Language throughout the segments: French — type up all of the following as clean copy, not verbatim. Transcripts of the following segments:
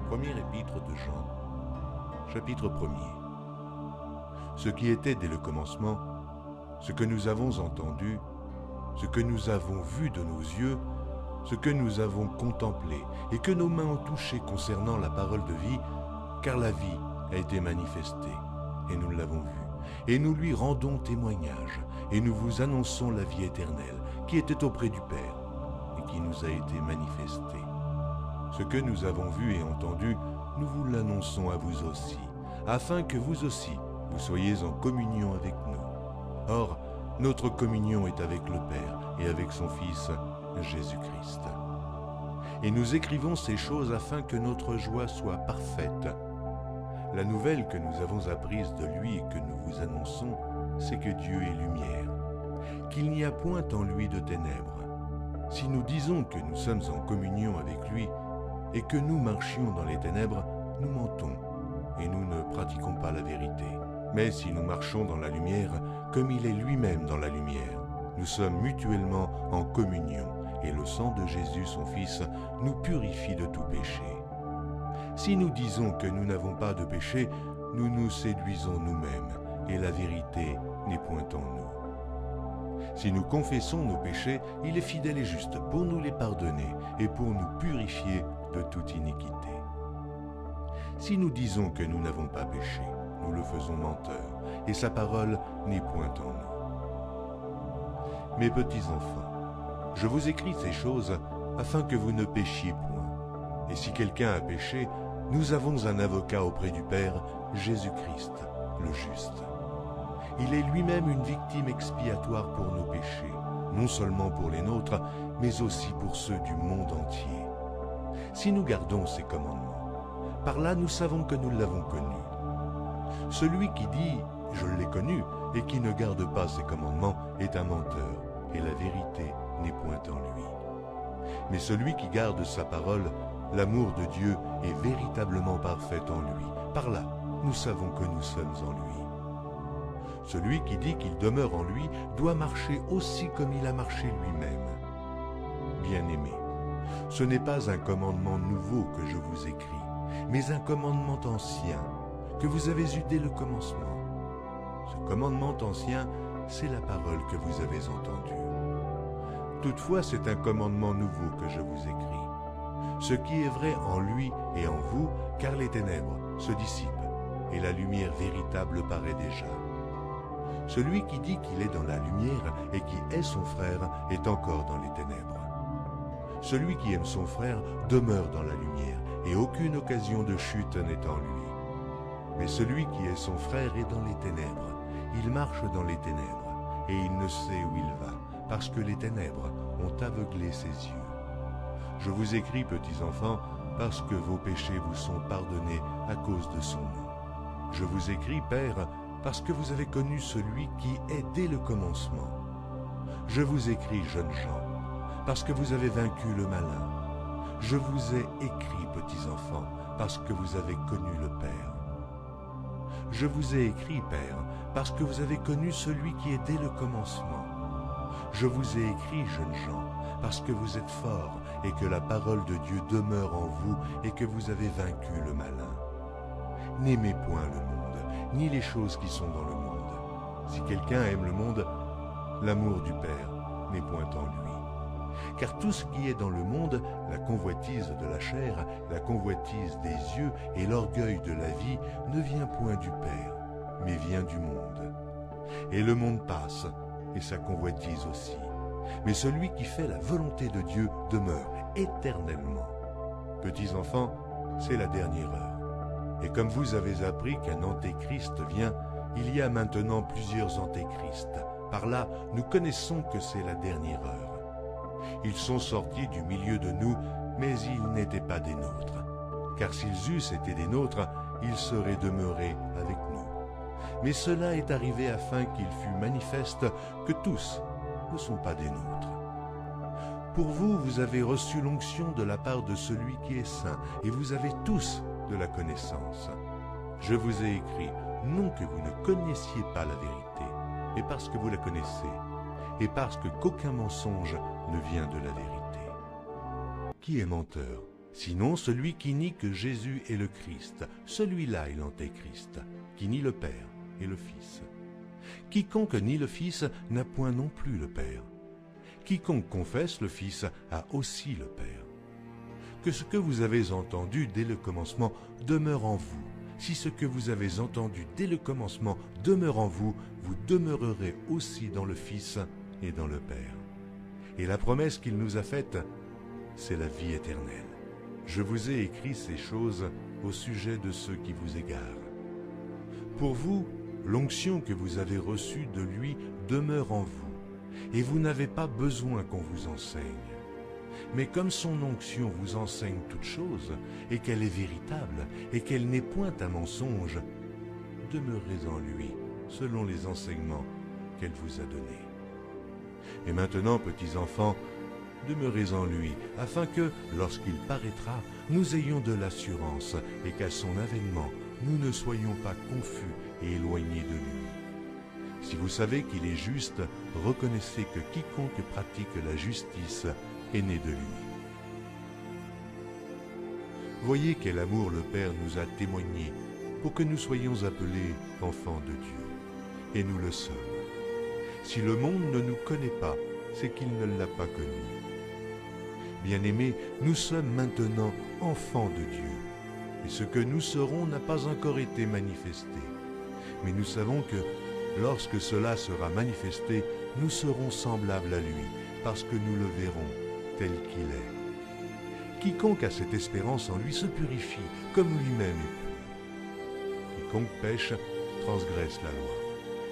Première épître de Jean, chapitre 1er. Ce qui était dès le commencement, ce que nous avons entendu, ce que nous avons vu de nos yeux, ce que nous avons contemplé et que nos mains ont touché concernant la parole de vie, car la vie a été manifestée, et nous l'avons vue, et nous lui rendons témoignage, et nous vous annonçons la vie éternelle, qui était auprès du Père, et qui nous a été manifestée. Ce que nous avons vu et entendu, nous vous l'annonçons à vous aussi, afin que vous aussi, vous soyez en communion avec nous. Or, notre communion est avec le Père et avec son Fils, Jésus-Christ. Et nous écrivons ces choses afin que notre joie soit parfaite. La nouvelle que nous avons apprise de lui et que nous vous annonçons, c'est que Dieu est lumière, qu'il n'y a point en lui de ténèbres. Si nous disons que nous sommes en communion avec lui et que nous marchions dans les ténèbres, nous mentons et nous ne pratiquons pas la vérité. Mais si nous marchons dans la lumière, comme il est lui-même dans la lumière, nous sommes mutuellement en communion et le sang de Jésus, son Fils, nous purifie de tout péché. Si nous disons que nous n'avons pas de péché, nous nous séduisons nous-mêmes et la vérité n'est point en nous. Si nous confessons nos péchés, il est fidèle et juste pour nous les pardonner et pour nous purifier de toute iniquité. Si nous disons que nous n'avons pas péché, nous le faisons menteur, et sa parole n'est point en nous. Mes petits enfants, je vous écris ces choses afin que vous ne péchiez point. Et si quelqu'un a péché, nous avons un avocat auprès du Père, Jésus-Christ, le juste. Il est lui-même une victime expiatoire pour nos péchés, non seulement pour les nôtres, mais aussi pour ceux du monde entier. Si nous gardons ses commandements, par là nous savons que nous l'avons connu. Celui qui dit « je l'ai connu » et qui ne garde pas ses commandements est un menteur, et la vérité n'est point en lui. Mais celui qui garde sa parole, l'amour de Dieu est véritablement parfait en lui. Par là, nous savons que nous sommes en lui. Celui qui dit qu'il demeure en lui doit marcher aussi comme il a marché lui-même. Bien-aimés, ce n'est pas un commandement nouveau que je vous écris, mais un commandement ancien, que vous avez eu dès le commencement. Ce commandement ancien, c'est la parole que vous avez entendue. Toutefois, c'est un commandement nouveau que je vous écris. Ce qui est vrai en lui et en vous, car les ténèbres se dissipent, et la lumière véritable paraît déjà. Celui qui dit qu'il est dans la lumière et qui est son frère est encore dans les ténèbres. Celui qui aime son frère demeure dans la lumière, et aucune occasion de chute n'est en lui. Mais celui qui est son frère est dans les ténèbres. Il marche dans les ténèbres, et il ne sait où il va, parce que les ténèbres ont aveuglé ses yeux. Je vous écris, petits enfants, parce que vos péchés vous sont pardonnés à cause de son nom. Je vous écris, Père, parce que vous avez connu celui qui est dès le commencement. Je vous écris, jeunes gens, parce que vous avez vaincu le malin. Je vous ai écrit, petits enfants, parce que vous avez connu le Père. Je vous ai écrit, Père, parce que vous avez connu celui qui est dès le commencement. Je vous ai écrit, jeunes gens, parce que vous êtes forts et que la parole de Dieu demeure en vous et que vous avez vaincu le malin. N'aimez point le monde, ni les choses qui sont dans le monde. Si quelqu'un aime le monde, l'amour du Père n'est point en lui. Car tout ce qui est dans le monde, la convoitise de la chair, la convoitise des yeux et l'orgueil de la vie, ne vient point du Père, mais vient du monde. Et le monde passe, et sa convoitise aussi. Mais celui qui fait la volonté de Dieu demeure éternellement. Petits enfants, c'est la dernière heure. Et comme vous avez appris qu'un antéchrist vient, il y a maintenant plusieurs antéchrists. Par là, nous connaissons que c'est la dernière heure. Ils sont sortis du milieu de nous, mais ils n'étaient pas des nôtres. Car s'ils eussent été des nôtres, ils seraient demeurés avec nous. Mais cela est arrivé afin qu'il fût manifeste que tous ne sont pas des nôtres. Pour vous, vous avez reçu l'onction de la part de celui qui est saint, et vous avez tous de la connaissance. Je vous ai écrit, non que vous ne connaissiez pas la vérité, mais parce que vous la connaissez, et parce que qu'aucun mensonge ne vient de la vérité. Qui est menteur, Sinon, celui qui nie que Jésus est le Christ, celui-là est l'Antéchrist, qui nie le Père et le Fils. Quiconque nie le Fils n'a point non plus le Père. Quiconque confesse le Fils a aussi le Père. Que ce que vous avez entendu dès le commencement demeure en vous. Si ce que vous avez entendu dès le commencement demeure en vous, vous demeurerez aussi dans le Fils et dans le Père. Et la promesse qu'il nous a faite, c'est la vie éternelle. Je vous ai écrit ces choses au sujet de ceux qui vous égarent. Pour vous, l'onction que vous avez reçue de lui demeure en vous, et vous n'avez pas besoin qu'on vous enseigne. Mais comme son onction vous enseigne toutes choses, et qu'elle est véritable, et qu'elle n'est point un mensonge, demeurez en lui, selon les enseignements qu'elle vous a donnés. Et maintenant, petits enfants, demeurez en lui, afin que, lorsqu'il paraîtra, nous ayons de l'assurance, et qu'à son avènement, nous ne soyons pas confus et éloignés de lui. Si vous savez qu'il est juste, reconnaissez que quiconque pratique la justice est né de lui. Voyez quel amour le Père nous a témoigné pour que nous soyons appelés enfants de Dieu. Et nous le sommes. Si le monde ne nous connaît pas, c'est qu'il ne l'a pas connu. Bien-aimés, nous sommes maintenant enfants de Dieu. Et ce que nous serons n'a pas encore été manifesté. Mais nous savons que, lorsque cela sera manifesté, nous serons semblables à lui, parce que nous le verrons tel qu'il est. Quiconque a cette espérance en lui se purifie, comme lui-même est pur. Quiconque pêche transgresse la loi,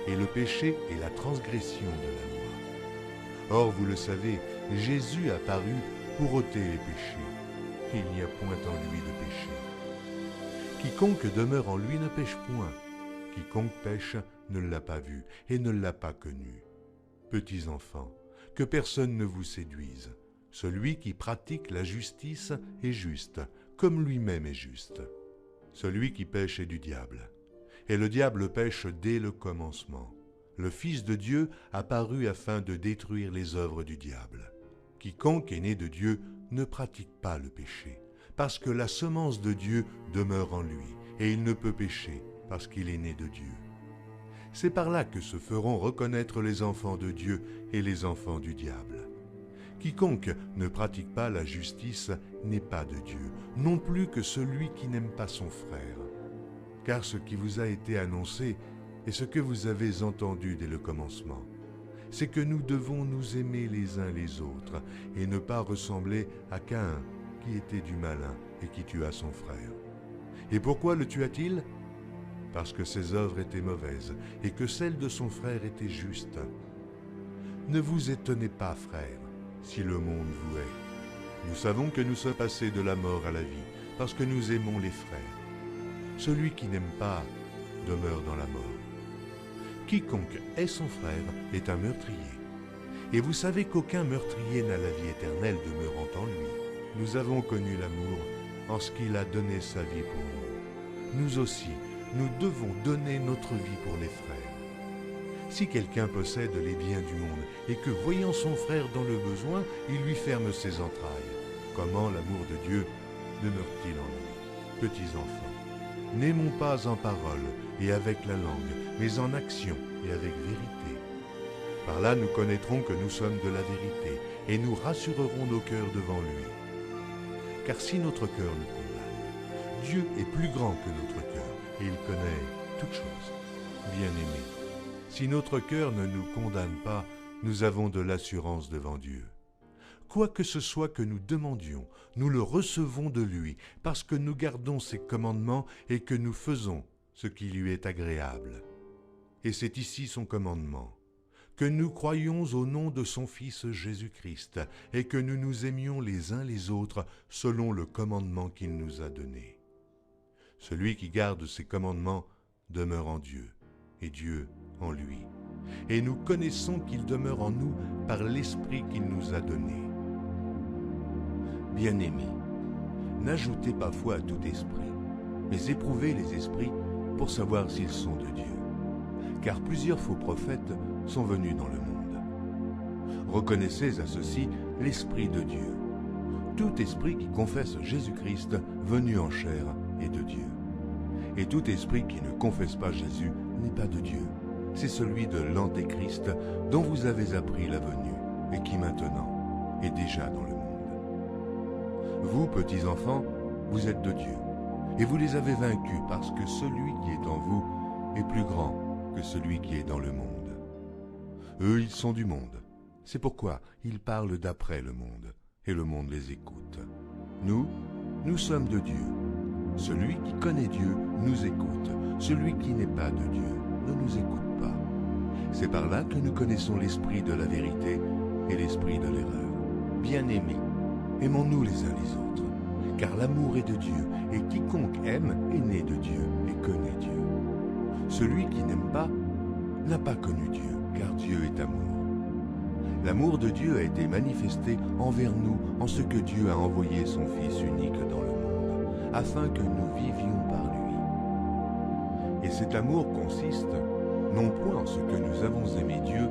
et le péché est la transgression de la loi. Or, vous le savez, Jésus a paru pour ôter les péchés. Il n'y a point en lui de péché. Quiconque demeure en lui ne pêche point. Quiconque pêche ne l'a pas vu et ne l'a pas connu. Petits enfants, que personne ne vous séduise. Celui qui pratique la justice est juste, comme lui-même est juste. Celui qui pêche est du diable. Et le diable pêche dès le commencement. Le Fils de Dieu apparut afin de détruire les œuvres du diable. Quiconque est né de Dieu ne pratique pas le péché, parce que la semence de Dieu demeure en lui, et il ne peut pécher, parce qu'il est né de Dieu. C'est par là que se feront reconnaître les enfants de Dieu et les enfants du diable. Quiconque ne pratique pas la justice n'est pas de Dieu, non plus que celui qui n'aime pas son frère. Car ce qui vous a été annoncé est ce que vous avez entendu dès le commencement. C'est que nous devons nous aimer les uns les autres et ne pas ressembler à Caïn, qui était du malin et qui tua son frère. Et pourquoi le tua-t-il ? Parce que ses œuvres étaient mauvaises et que celles de son frère étaient justes. Ne vous étonnez pas, frères, si le monde vous hait. Nous savons que nous sommes passés de la mort à la vie, parce que nous aimons les frères. Celui qui n'aime pas demeure dans la mort. Quiconque hait son frère est un meurtrier. Et vous savez qu'aucun meurtrier n'a la vie éternelle demeurant en lui. Nous avons connu l'amour en ce qu'il a donné sa vie pour nous. Nous aussi, nous devons donner notre vie pour les frères. Si quelqu'un possède les biens du monde et que, voyant son frère dans le besoin, il lui ferme ses entrailles, comment l'amour de Dieu demeure-t-il en lui? Petits enfants, n'aimons pas en parole et avec la langue, mais en action et avec vérité. Par là, nous connaîtrons que nous sommes de la vérité et nous rassurerons nos cœurs devant lui. Car si notre cœur nous condamne, Dieu est plus grand que notre cœur et il connaît toutes choses. Bien-aimés, si notre cœur ne nous condamne pas, nous avons de l'assurance devant Dieu. Quoi que ce soit que nous demandions, nous le recevons de lui, parce que nous gardons ses commandements et que nous faisons ce qui lui est agréable. Et c'est ici son commandement, que nous croyions au nom de son Fils Jésus-Christ, et que nous nous aimions les uns les autres selon le commandement qu'il nous a donné. Celui qui garde ses commandements demeure en Dieu, et Dieu en lui. Et nous connaissons qu'il demeure en nous par l'Esprit qu'il nous a donné. Bien-aimés, n'ajoutez pas foi à tout esprit, mais éprouvez les esprits pour savoir s'ils sont de Dieu. Car plusieurs faux prophètes sont venus dans le monde. Reconnaissez à ceci l'Esprit de Dieu. Tout esprit qui confesse Jésus-Christ venu en chair est de Dieu. Et tout esprit qui ne confesse pas Jésus n'est pas de Dieu. C'est celui de l'Antéchrist dont vous avez appris la venue et qui maintenant est déjà dans le monde. Vous, petits enfants, vous êtes de Dieu et vous les avez vaincus parce que celui qui est en vous est plus grand que celui qui est dans le monde. Eux, ils sont du monde. C'est pourquoi ils parlent d'après le monde et le monde les écoute. Nous sommes de Dieu. Celui qui connaît Dieu nous écoute. Celui qui n'est pas de Dieu ne nous écoute pas. C'est par là que nous connaissons l'esprit de la vérité et l'esprit de l'erreur. Bien-aimés, aimons-nous les uns les autres, car l'amour est de Dieu, et quiconque aime est né de Dieu et connaît Dieu. Celui qui n'aime pas n'a pas connu Dieu, car Dieu est amour. L'amour de Dieu a été manifesté envers nous en ce que Dieu a envoyé son Fils unique dans le monde, afin que nous vivions par lui. Et cet amour consiste non point en ce que nous avons aimé Dieu,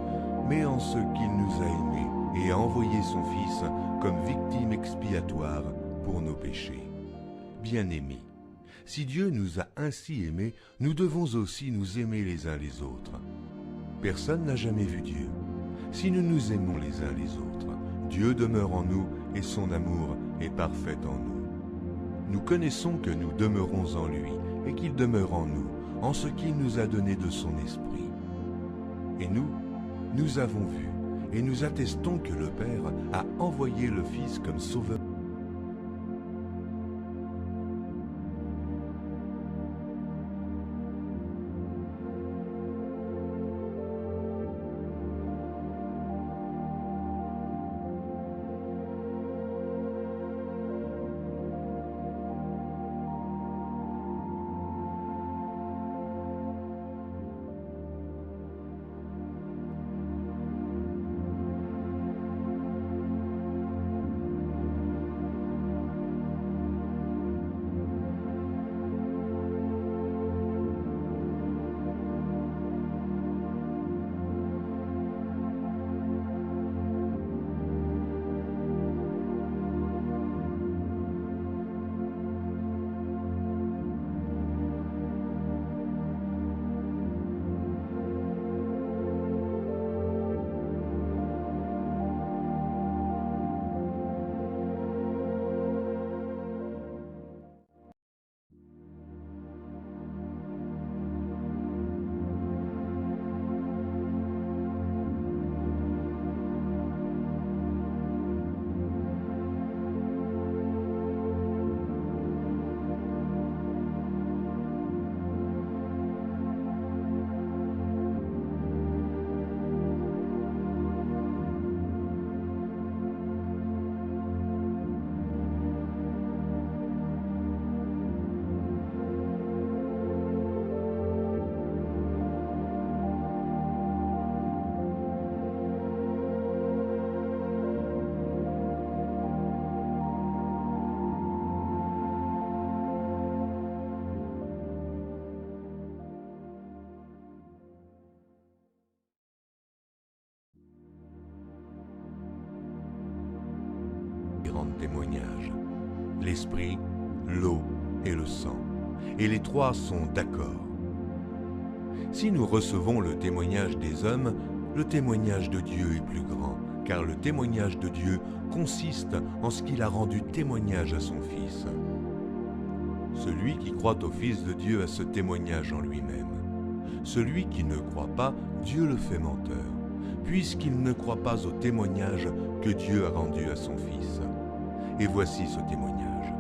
mais en ce qu'il nous a aimés et a envoyé son Fils comme victime expiatoire pour nos péchés. Bien-aimés, si Dieu nous a ainsi aimés, nous devons aussi nous aimer les uns les autres. Personne n'a jamais vu Dieu. Si nous nous aimons les uns les autres, Dieu demeure en nous et son amour est parfait en nous. Nous connaissons que nous demeurons en lui et qu'il demeure en nous, en ce qu'il nous a donné de son esprit. Et nous avons vu et nous attestons que le Père a envoyé le Fils comme sauveur. Témoignage, l'esprit, l'eau et le sang, et les trois sont d'accord. Si nous recevons le témoignage des hommes, le témoignage de Dieu est plus grand, car le témoignage de Dieu consiste en ce qu'il a rendu témoignage à son Fils. Celui qui croit au Fils de Dieu a ce témoignage en lui-même. Celui qui ne croit pas, Dieu le fait menteur, puisqu'il ne croit pas au témoignage que Dieu a rendu à son Fils. Et voici ce témoignage,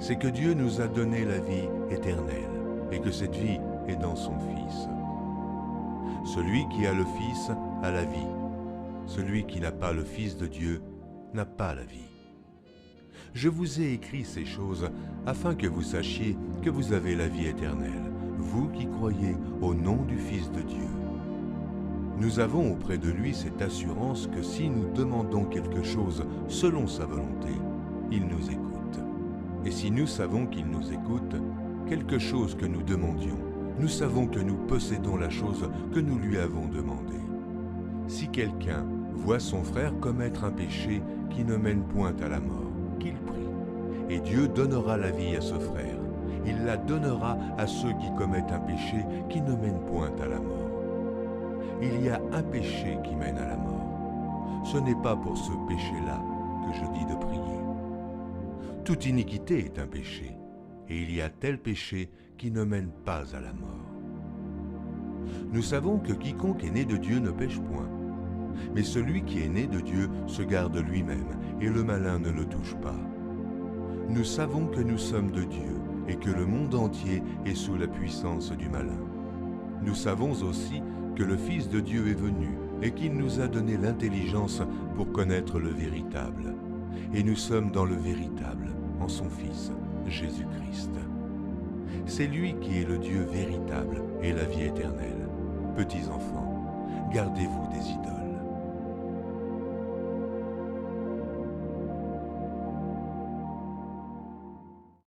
c'est que Dieu nous a donné la vie éternelle, et que cette vie est dans son Fils. Celui qui a le Fils a la vie. Celui qui n'a pas le Fils de Dieu n'a pas la vie. Je vous ai écrit ces choses afin que vous sachiez que vous avez la vie éternelle, vous qui croyez au nom du Fils de Dieu. Nous avons auprès de lui cette assurance que si nous demandons quelque chose selon sa volonté, il nous écoute. Et si nous savons qu'il nous écoute, quelque chose que nous demandions, nous savons que nous possédons la chose que nous lui avons demandée. Si quelqu'un voit son frère commettre un péché qui ne mène point à la mort, qu'il prie. Et Dieu donnera la vie à ce frère. Il la donnera à ceux qui commettent un péché qui ne mène point à la mort. Il y a un péché qui mène à la mort. Ce n'est pas pour ce péché-là que je dis de prier. Toute iniquité est un péché, et il y a tel péché qui ne mène pas à la mort. Nous savons que quiconque est né de Dieu ne pêche point, mais celui qui est né de Dieu se garde lui-même, et le malin ne le touche pas. Nous savons que nous sommes de Dieu, et que le monde entier est sous la puissance du malin. Nous savons aussi que le Fils de Dieu est venu, et qu'il nous a donné l'intelligence pour connaître le véritable. Et nous sommes dans le véritable, en son Fils, Jésus-Christ. C'est lui qui est le Dieu véritable et la vie éternelle. Petits enfants, gardez-vous des idoles.